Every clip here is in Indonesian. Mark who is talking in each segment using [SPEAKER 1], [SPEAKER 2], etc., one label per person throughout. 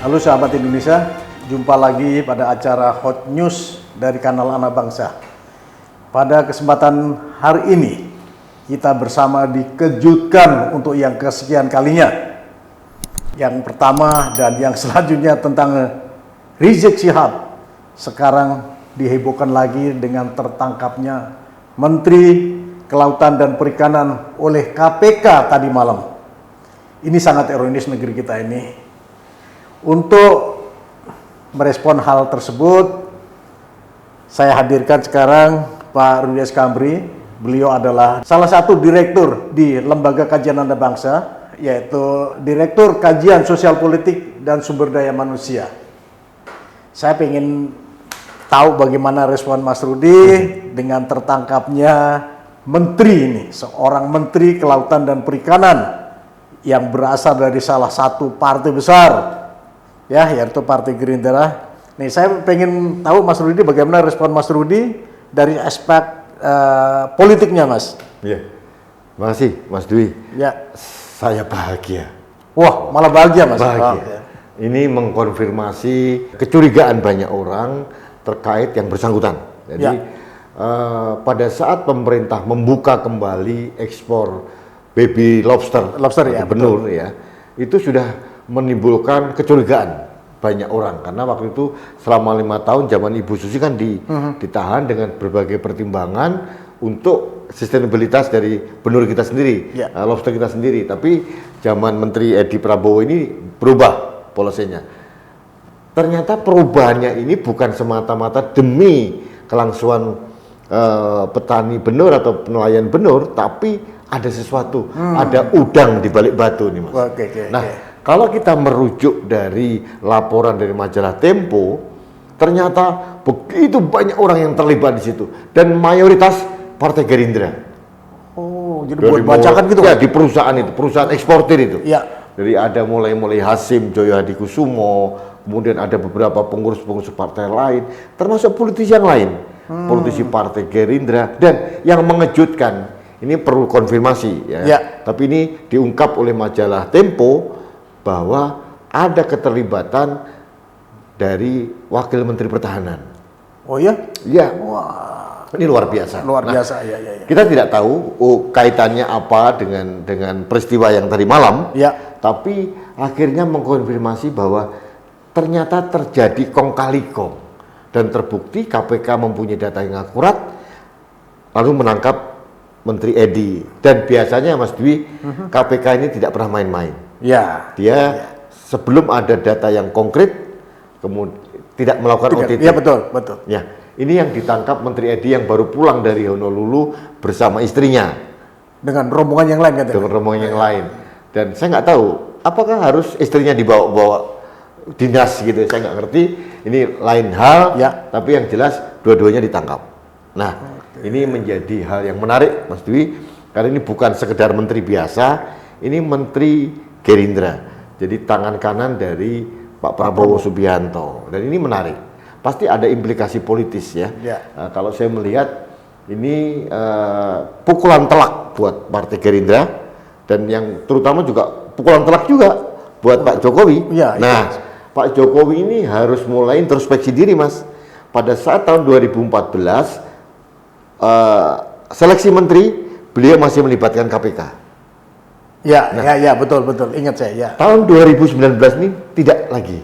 [SPEAKER 1] Halo sahabat Indonesia, jumpa lagi pada acara Hot News dari kanal Anak Bangsa. Pada kesempatan hari ini, kita bersama dikejutkan untuk yang kesekian kalinya. Yang pertama dan yang selanjutnya tentang Rizik Syihab. Sekarang dihebohkan lagi dengan tertangkapnya Menteri Kelautan dan Perikanan oleh KPK tadi malam. Ini sangat ironis negeri kita ini. Untuk merespon hal tersebut, saya hadirkan sekarang Pak Rudi Eskamri. Beliau adalah salah satu direktur di Lembaga Kajian Anak Bangsa, yaitu Direktur Kajian Sosial Politik dan Sumber Daya Manusia. Saya ingin tahu bagaimana respon Mas Rudi dengan tertangkapnya menteri ini, seorang Menteri Kelautan dan Perikanan yang berasal dari salah satu partai besar, ya, yaitu Partai Gerindra. Nih, saya pengen tahu Mas Rudi bagaimana respon Mas Rudi dari aspek politiknya, Mas.
[SPEAKER 2] Iya, makasih Mas Dwi.
[SPEAKER 1] Ya,
[SPEAKER 2] saya bahagia.
[SPEAKER 1] Wah, malah bahagia, Mas.
[SPEAKER 2] Bahagia.
[SPEAKER 1] Oh, ya.
[SPEAKER 2] Ini mengkonfirmasi kecurigaan banyak orang terkait yang bersangkutan. Jadi
[SPEAKER 1] Ya.
[SPEAKER 2] Pada saat pemerintah membuka kembali ekspor baby lobster,
[SPEAKER 1] Ya,
[SPEAKER 2] benur, ya, itu sudah menimbulkan kecurigaan banyak orang karena waktu itu selama 5 tahun zaman Ibu Susi kan ditahan dengan berbagai pertimbangan untuk sustainabilitas dari benur kita sendiri,
[SPEAKER 1] Ya.
[SPEAKER 2] Lobster kita sendiri. Tapi zaman Menteri Edi Prabowo ini berubah polisinya. Ternyata perubahannya ini bukan semata-mata demi kelangsungan petani benur atau nelayan benur, tapi ada sesuatu, ada udang di balik batu nih, Mas. Nah, kalau kita merujuk dari laporan dari majalah Tempo, ternyata begitu banyak orang yang terlibat di situ dan mayoritas Partai Gerindra.
[SPEAKER 1] Oh, jadi buat bacakan gitu?
[SPEAKER 2] Ya, di perusahaan itu, perusahaan eksportir itu.
[SPEAKER 1] Ya.
[SPEAKER 2] Jadi ada mulai Hasim Joyo Hadikusumo, kemudian ada beberapa pengurus-pengurus partai lain, termasuk politisi yang lain, politisi Partai Gerindra, dan yang mengejutkan, ini perlu konfirmasi ya. Tapi ini diungkap oleh majalah Tempo bahwa ada keterlibatan dari Wakil Menteri Pertahanan.
[SPEAKER 1] Oh ya?
[SPEAKER 2] Ya.
[SPEAKER 1] Wah.
[SPEAKER 2] Ini luar biasa.
[SPEAKER 1] Luar biasa, ya.
[SPEAKER 2] Kita tidak tahu kaitannya apa dengan peristiwa yang tadi malam.
[SPEAKER 1] Ya.
[SPEAKER 2] Tapi akhirnya mengkonfirmasi bahwa ternyata terjadi kong kali kong dan terbukti KPK mempunyai data yang akurat lalu menangkap Menteri Edi. Dan biasanya Mas Dwi, KPK ini tidak pernah main-main.
[SPEAKER 1] Ya.
[SPEAKER 2] Dia sebelum ada data yang konkret, kemudian tidak melakukan OTT.
[SPEAKER 1] Ya, betul.
[SPEAKER 2] Ya, ini yang ditangkap Menteri Edi yang baru pulang dari Honolulu bersama istrinya.
[SPEAKER 1] Dengan rombongan yang lain, katanya.
[SPEAKER 2] Dengan rombongan yang lain. Dan saya nggak tahu, apakah harus istrinya dibawa dinas gitu? Saya nggak ngerti. Ini lain hal.
[SPEAKER 1] Ya.
[SPEAKER 2] Tapi yang jelas dua-duanya ditangkap. Nah, ini menjadi hal yang menarik, Mas Dwi, karena ini bukan sekedar menteri biasa, ini Menteri Gerindra. Jadi tangan kanan dari Pak Prabowo Subianto. Dan ini menarik. Pasti ada implikasi politis ya. Nah, kalau saya melihat ini pukulan telak buat Partai Gerindra dan yang terutama juga pukulan telak juga buat Pak Jokowi. Nah, Pak Jokowi ini harus mulai introspeksi diri, Mas. Pada saat tahun 2014 seleksi menteri, beliau masih melibatkan KPK.
[SPEAKER 1] Ya, betul. Ingat saya, ya.
[SPEAKER 2] Tahun 2019 ini tidak lagi.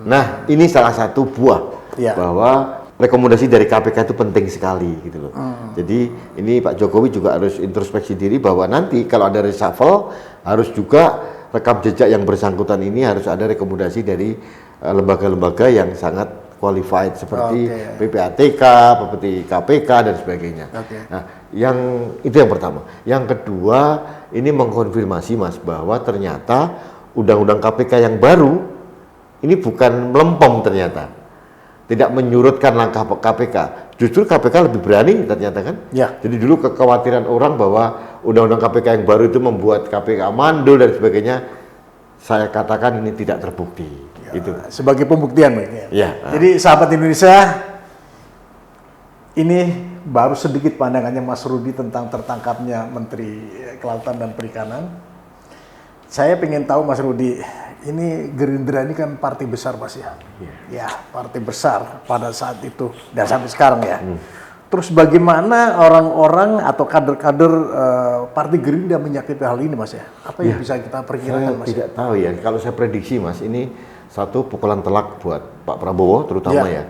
[SPEAKER 2] Nah, ini salah satu buah bahwa rekomendasi dari KPK itu penting sekali gitu loh. Jadi ini Pak Jokowi juga harus introspeksi diri bahwa nanti kalau ada reshuffle harus juga rekam jejak yang bersangkutan ini harus ada rekomendasi dari lembaga-lembaga yang sangat qualified seperti PPATK, seperti KPK dan sebagainya. Nah, itu yang pertama. Yang kedua, ini mengkonfirmasi Mas bahwa ternyata undang-undang KPK yang baru ini bukan melempem ternyata. Tidak menyurutkan langkah KPK. Justru KPK lebih berani ternyata kan. Jadi dulu kekhawatiran orang bahwa undang-undang KPK yang baru itu membuat KPK mandul dan sebagainya. Saya katakan ini tidak terbukti. Itu
[SPEAKER 1] sebagai pembuktian. Jadi sahabat Indonesia, ini baru sedikit pandangannya Mas Rudi tentang tertangkapnya Menteri Kelautan dan Perikanan. Saya ingin tahu Mas Rudi, ini Gerindra ini kan partai besar Mas ya. Ya, partai besar pada saat itu dan sampai sekarang ya. Terus bagaimana orang-orang atau kader-kader partai Gerindra menyikapi hal ini Mas ya? Apa yang bisa kita perkirakan Mas?
[SPEAKER 2] Saya tidak tahu ya. Kalau saya prediksi Mas, ini satu pukulan telak buat Pak Prabowo terutama ya.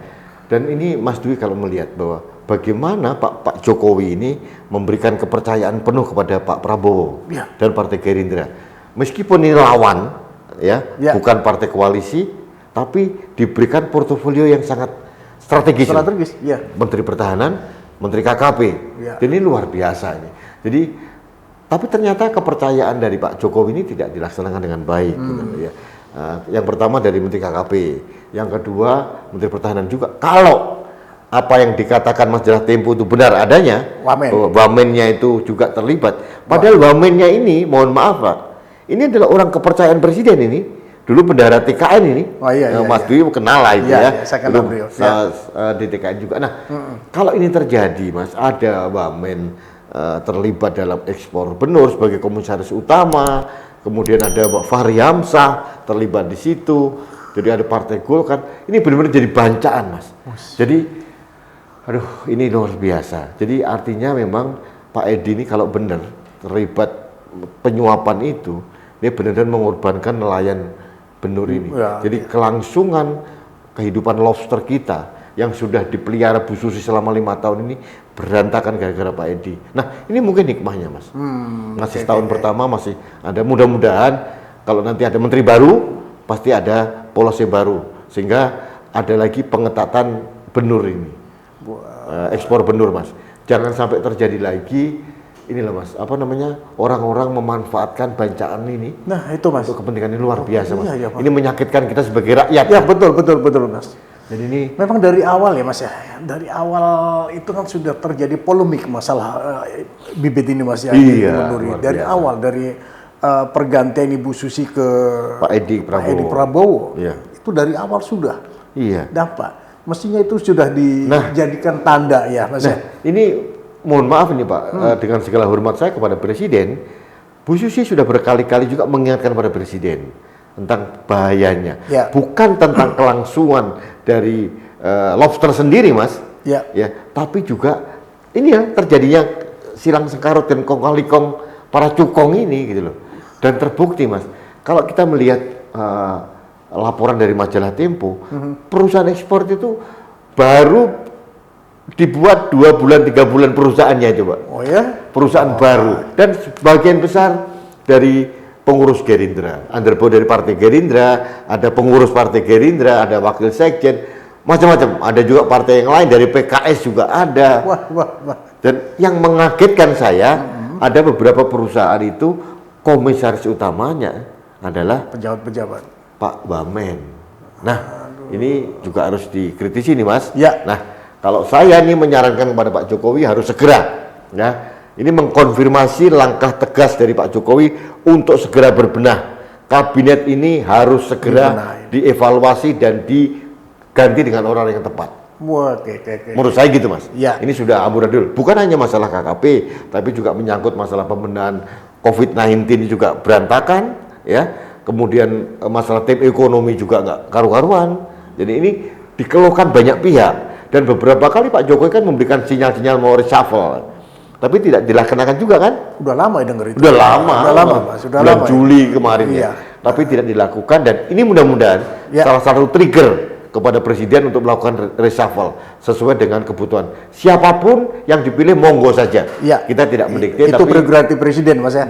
[SPEAKER 2] Dan ini Mas Dwi kalau melihat bahwa bagaimana Pak Jokowi ini memberikan kepercayaan penuh kepada Pak Prabowo dan Partai Gerindra. Meskipun ini lawan ya, bukan partai koalisi, tapi diberikan portofolio yang sangat strategis. Menteri Pertahanan, Menteri KKP. Dan ini luar biasa ini. Jadi tapi ternyata kepercayaan dari Pak Jokowi ini tidak dilaksanakan dengan baik gitu ya. Yang pertama dari Menteri KKP, yang kedua Menteri Pertahanan juga. Kalau apa yang dikatakan majalah Tempo itu benar adanya, bahwa wamennya itu juga terlibat. Padahal wamennya ini, mohon maaf Pak, ini adalah orang kepercayaan Presiden ini. Dulu bendahara TKN ini, Mas Dwi kenal lah itu ya.
[SPEAKER 1] Saya kenal beliau.
[SPEAKER 2] Di TKN juga. Nah, kalau ini terjadi Mas, ada wamen terlibat dalam ekspor benur sebagai komisaris utama, kemudian ada Pak Fahri Hamzah terlibat di situ, jadi ada Partai Golkar, ini benar-benar jadi bancaan Mas. Jadi aduh, ini luar biasa. Jadi artinya memang Pak Edi ini kalau benar terlibat penyuapan itu, dia benar-benar mengorbankan nelayan benur ini. Jadi kelangsungan kehidupan lobster kita yang sudah dipelihara Bu Susi selama 5 tahun ini berantakan gara-gara Pak Edi. Nah, ini mungkin hikmahnya Mas. Masih setahun pertama masih ada, mudah-mudahan kalau nanti ada menteri baru pasti ada polisi baru sehingga ada lagi pengetatan benur ini. Ekspor benur Mas, jangan sampai terjadi lagi inilah Mas, apa namanya, orang-orang memanfaatkan bancaan ini.
[SPEAKER 1] Nah itu Mas,
[SPEAKER 2] untuk kepentingan ini luar biasa Mas. Ini menyakitkan kita sebagai rakyat.
[SPEAKER 1] Ya betul Mas.
[SPEAKER 2] Jadi ini
[SPEAKER 1] memang dari awal ya Mas ya, dari awal itu kan sudah terjadi polemik masalah bibit ini Mas ya. Dari awal, dari pergantian Ibu Susi ke
[SPEAKER 2] Pak Edi
[SPEAKER 1] Prabowo. Itu dari awal sudah dapat. Mestinya itu sudah dijadikan tanda ya Mas ya.
[SPEAKER 2] Ini mohon maaf ini Pak, dengan segala hormat saya kepada Presiden, Bu Susi sudah berkali-kali juga mengingatkan pada Presiden tentang bahayanya. Bukan tentang kelangsungan dari lobster sendiri Mas, tapi juga ini ya terjadinya silang sengkarut dan kong kali kong para cukong ini gitu loh. Dan terbukti Mas, kalau kita melihat laporan dari majalah Tempo, perusahaan ekspor itu baru dibuat 2 bulan 3 bulan perusahaannya coba. Perusahaan baru, dan sebagian besar dari pengurus Gerindra, underboard dari Partai Gerindra, ada pengurus Partai Gerindra, ada wakil sekjen, macam-macam. Ada juga partai yang lain, dari PKS juga ada. Dan yang mengagetkan saya, ada beberapa perusahaan itu komisaris utamanya adalah
[SPEAKER 1] pejabat-pejabat
[SPEAKER 2] Pak Wamen. Nah, ini juga harus dikritisi nih Mas. Nah, kalau saya nih menyarankan kepada Pak Jokowi harus segera, ini mengkonfirmasi langkah tegas dari Pak Jokowi untuk segera berbenah. Kabinet ini harus segera dievaluasi dan diganti dengan orang yang tepat. Menurut saya gitu Mas. Ini sudah amburadul. Bukan hanya masalah KKP, tapi juga menyangkut masalah pembenahan COVID-19 juga berantakan, ya. Kemudian masalah tim ekonomi juga nggak karu-karuan. Jadi ini dikeluhkan banyak pihak, dan beberapa kali Pak Jokowi kan memberikan sinyal-sinyal mau reshuffle, tapi tidak dilaksanakan juga kan?
[SPEAKER 1] Udah lama ya denger itu.
[SPEAKER 2] Udah lama Mas. Bulan Juli kemarin tapi tidak dilakukan, dan ini mudah-mudahan salah satu trigger kepada Presiden untuk melakukan reshuffle sesuai dengan kebutuhan. Siapapun yang dipilih monggo saja. Kita tidak mendikte.
[SPEAKER 1] Itu prerogatif Presiden Mas ya.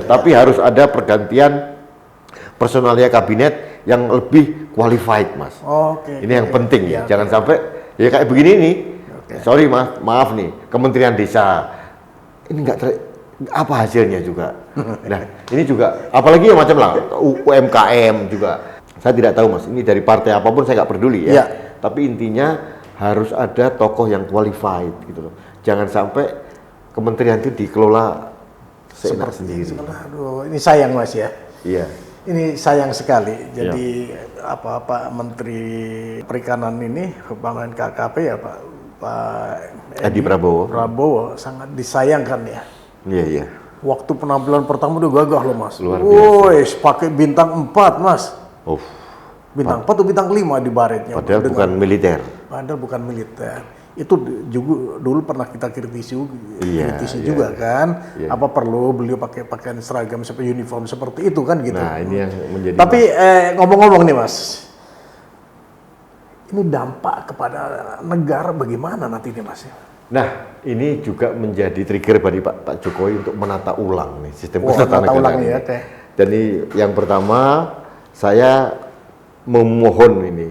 [SPEAKER 2] Tapi harus ada pergantian personalia kabinet yang lebih qualified Mas. Ini yang penting ya. Jangan sampai ya kayak begini nih. Sorry Mas, maaf nih, Kementerian Desa ini apa hasilnya juga. Nah, ini juga apalagi yang macam lah UMKM juga. Saya tidak tahu Mas, ini dari partai apapun saya nggak peduli ya. Tapi intinya harus ada tokoh yang qualified gitu loh. Jangan sampai kementerian itu dikelola seenak sendiri.
[SPEAKER 1] Aduh, ini sayang Mas ya. Ini sayang sekali. Jadi apa Menteri Perikanan ini, Pembangunan KKP ya Pak
[SPEAKER 2] Edi
[SPEAKER 1] Prabowo sangat disayangkan ya. Waktu penampilan pertama udah gagah loh Mas.
[SPEAKER 2] Luar biasa.
[SPEAKER 1] Pakai bintang 4 Mas.
[SPEAKER 2] Oh,
[SPEAKER 1] Bintang 4 atau bintang 5 di baretnya.
[SPEAKER 2] padahal bukan militer.
[SPEAKER 1] Padahal bukan militer. Itu juga dulu pernah kita kritisi
[SPEAKER 2] Iya,
[SPEAKER 1] juga kan.
[SPEAKER 2] Iya.
[SPEAKER 1] Apa perlu beliau pakai pakaian seragam seperti uniform seperti itu kan gitu.
[SPEAKER 2] Nah, ini yang menjadi
[SPEAKER 1] Tapi ngomong-ngomong nih Mas, ini dampak kepada negara bagaimana nanti nih Mas?
[SPEAKER 2] Nah, ini juga menjadi trigger bagi Pak Jokowi untuk menata ulang nih sistem
[SPEAKER 1] Oh, menata
[SPEAKER 2] ketatanegaraan
[SPEAKER 1] ulang
[SPEAKER 2] ini.
[SPEAKER 1] ya, oke.
[SPEAKER 2] Jadi yang pertama saya memohon ini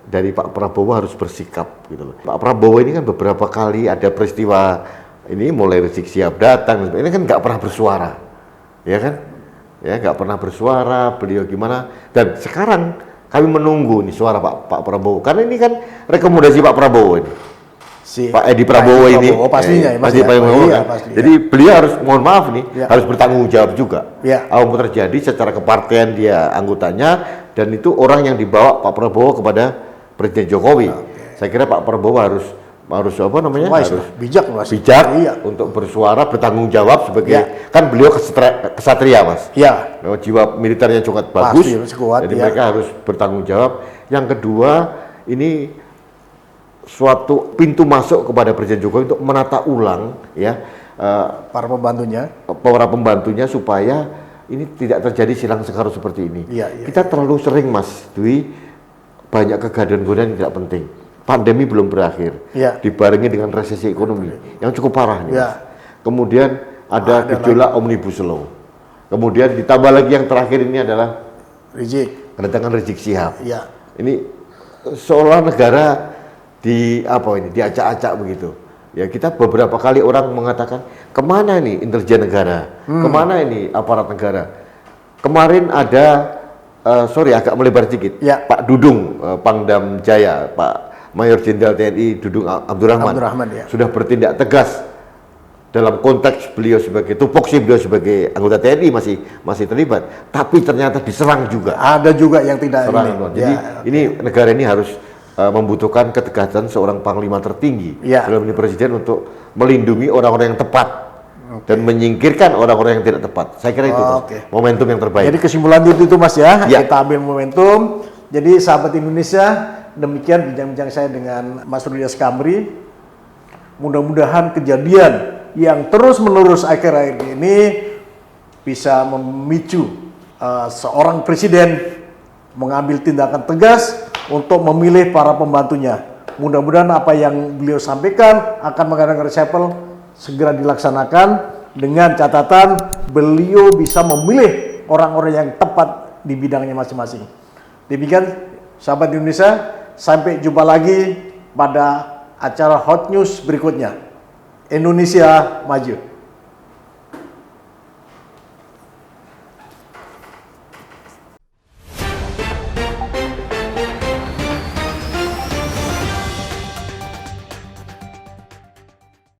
[SPEAKER 2] dari Pak Prabowo harus bersikap gitu loh. Pak Prabowo ini kan beberapa kali ada peristiwa ini mulai Rizik Syihab datang, ini kan nggak pernah bersuara, ya kan? Ya nggak pernah bersuara, beliau gimana? Dan sekarang kami menunggu nih suara Pak Prabowo, karena ini kan rekomendasi Pak Prabowo ini.
[SPEAKER 1] Si
[SPEAKER 2] Pak Edi Prabowo ini,
[SPEAKER 1] pastinya ya, Mas,
[SPEAKER 2] pasti
[SPEAKER 1] ya.
[SPEAKER 2] Pak Prabowo
[SPEAKER 1] Iya,
[SPEAKER 2] kan.
[SPEAKER 1] pasti,
[SPEAKER 2] Jadi beliau harus, mohon maaf nih,
[SPEAKER 1] Ya.
[SPEAKER 2] harus bertanggung jawab juga.
[SPEAKER 1] Ya.
[SPEAKER 2] Apa yang terjadi secara kepartian dia anggotanya, dan itu orang yang dibawa Pak Prabowo kepada Presiden Jokowi. Saya kira Pak Prabowo harus apa namanya?
[SPEAKER 1] wise,
[SPEAKER 2] harus
[SPEAKER 1] bijak Mas.
[SPEAKER 2] bijak
[SPEAKER 1] Iya.
[SPEAKER 2] untuk bersuara, bertanggung jawab sebagai
[SPEAKER 1] Ya.
[SPEAKER 2] kan beliau kesatria, Mas.
[SPEAKER 1] Ya.
[SPEAKER 2] Jiwa militernya cukup bagus,
[SPEAKER 1] Pasti, kuat,
[SPEAKER 2] jadi
[SPEAKER 1] ya.
[SPEAKER 2] mereka harus bertanggung jawab. Yang kedua, ini suatu pintu masuk kepada Presiden Jokowi untuk menata ulang ya
[SPEAKER 1] Para pembantunya.
[SPEAKER 2] para pembantunya supaya ini tidak terjadi silang sekarang seperti ini.
[SPEAKER 1] Iya, iya.
[SPEAKER 2] Kita terlalu sering, Mas Dwi, banyak kegaduhan-kegaduhan yang tidak penting. Pandemi belum berakhir,
[SPEAKER 1] Iya.
[SPEAKER 2] dibarengi dengan resesi ekonomi yang cukup parah nih.
[SPEAKER 1] Iya.
[SPEAKER 2] Mas. Kemudian ada gejolak Omnibus Law. Kemudian ditambah lagi yang terakhir ini adalah
[SPEAKER 1] Rizik.
[SPEAKER 2] kedatangan Rizik Syihab.
[SPEAKER 1] Iya.
[SPEAKER 2] Ini seolah negara diacak-acak begitu. Ya kita beberapa kali orang mengatakan kemana ini intelijen negara, kemana ini aparat negara. Kemarin ada, agak melebar sedikit,
[SPEAKER 1] Ya.
[SPEAKER 2] Pak Dudung, Pangdam Jaya, Pak Mayor Jenderal TNI Dudung Abdurrahman,
[SPEAKER 1] Ya.
[SPEAKER 2] sudah bertindak tegas dalam konteks beliau sebagai tupoksi, beliau sebagai anggota TNI masih terlibat, tapi ternyata diserang juga.
[SPEAKER 1] Ada juga yang tidak
[SPEAKER 2] Serang,
[SPEAKER 1] ini.
[SPEAKER 2] Jadi
[SPEAKER 1] Ya.
[SPEAKER 2] ini negara ini harus membutuhkan ketegasan seorang panglima tertinggi
[SPEAKER 1] Ya.
[SPEAKER 2] dalam ini presiden untuk melindungi orang-orang yang tepat dan menyingkirkan orang-orang yang tidak tepat. Saya kira itu Mas,
[SPEAKER 1] Oke.
[SPEAKER 2] momentum yang terbaik.
[SPEAKER 1] Jadi kesimpulan itu Mas ya,
[SPEAKER 2] Ya.
[SPEAKER 1] kita ambil momentum. Jadi sahabat Indonesia, demikian bincang-bincang saya dengan Mas Rudi Askamri. Mudah-mudahan kejadian yang terus-menerus akhir-akhir ini bisa memicu seorang presiden mengambil tindakan tegas untuk memilih para pembantunya. Mudah-mudahan apa yang beliau sampaikan akan mengadakan reshuffle segera dilaksanakan dengan catatan beliau bisa memilih orang-orang yang tepat di bidangnya masing-masing. Demikian sahabat Indonesia, sampai jumpa lagi pada acara Hot News berikutnya. Indonesia maju.